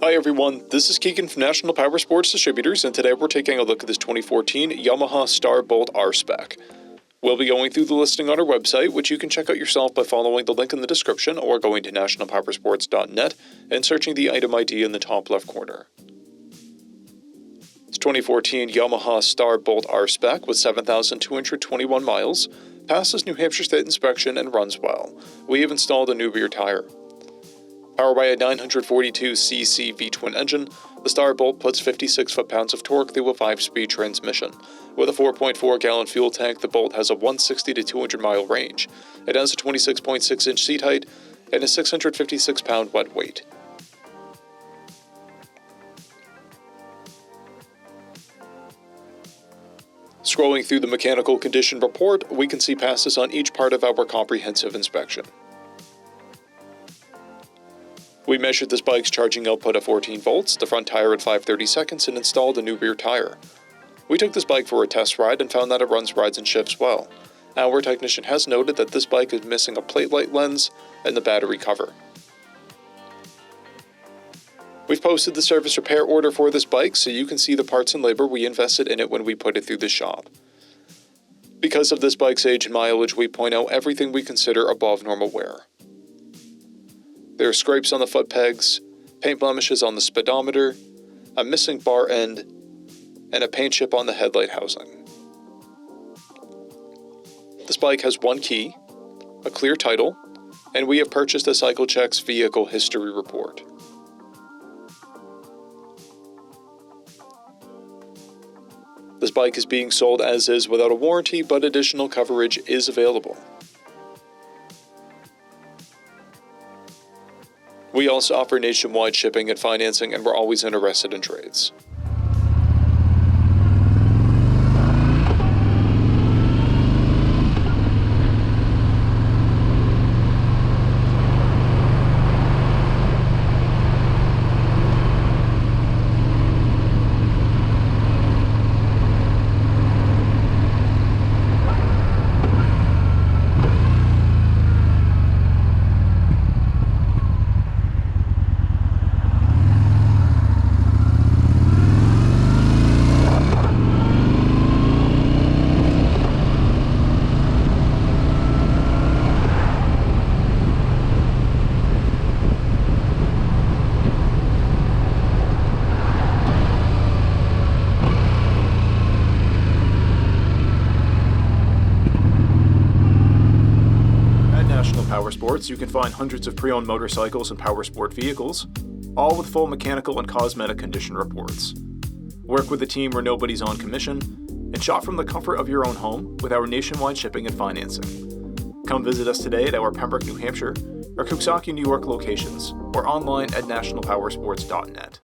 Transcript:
Hi everyone, this is Keegan from National Powersports Distributors, and today we're taking a look at this 2014 Yamaha Starbolt R-Spec. We'll be going through the listing on our website, which you can check out yourself by following the link in the description or going to nationalpowersports.net and searching the item ID in the top left corner. This 2014 Yamaha Starbolt R-Spec with 7,221 miles passes New Hampshire State inspection and runs well. We have installed a new rear tire. Powered by a 942cc V-twin engine, the Starbolt puts 56 foot-pounds of torque through a 5-speed transmission. With a 4.4-gallon fuel tank, the Bolt has a 160 to 200-mile range. It has a 26.6-inch seat height and a 656-pound wet weight. Scrolling through the mechanical condition report, we can see passes on each part of our comprehensive inspection. We measured this bike's charging output at 14 volts, the front tire at 5/30 seconds, and installed a new rear tire. We took this bike for a test ride and found that it runs, rides, and shifts well. Our technician has noted that this bike is missing a plate light lens and the battery cover. We've posted the service repair order for this bike so you can see the parts and labor we invested in it when we put it through the shop. Because of this bike's age and mileage, we point out everything we consider above normal wear. There are scrapes on the foot pegs, paint blemishes on the speedometer, a missing bar end, and a paint chip on the headlight housing. This bike has one key, a clear title, and we have purchased a CycleCheck's vehicle history report. This bike is being sold as is without a warranty, but additional coverage is available. We also offer nationwide shipping and financing, and we're always interested in trades. Powersports, you can find hundreds of pre-owned motorcycles and powersport vehicles, all with full mechanical and cosmetic condition reports. Work with a team where nobody's on commission, and shop from the comfort of your own home with our nationwide shipping and financing. Come visit us today at our Pembroke, New Hampshire, or Coxsackie, New York locations, or online at nationalpowersports.net.